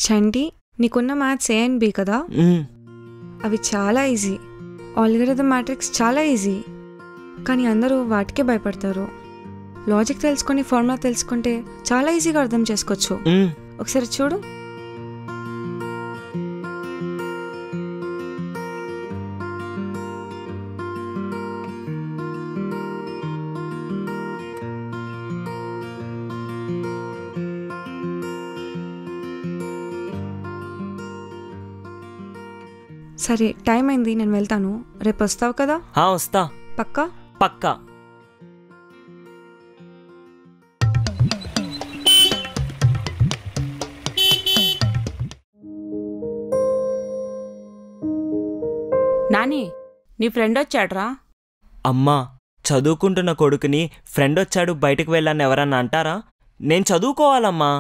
చంటి, నీకున్న maths A and B కదా, అవి చాలా ఈజీ. ఆల్గరిథం మ్యాట్రిక్స్ చాలా ఈజీ, కానీ అందరూ వాటికే భయపడతారు. లాజిక్ తెలుసుకొని ఫార్ములా తెలుసుకుంటే చాలా ఈజీగా అర్థం చేసుకోవచ్చు. ఒకసారి చూడు. సరే, టైం అయింది, నేను వెళ్తాను. రేపు వస్తావు కదా? వస్తా. పక్కా? పక్కా. నాని, నీ ఫ్రెండ్ వచ్చాడ్రా? అమ్మా, చదువుకుంటున్న కొడుకుని ఫ్రెండ్ వచ్చాడు బయటకు వెళ్ళాను ఎవరన్నా అంటారా? నేను చదువుకోవాలమ్మా.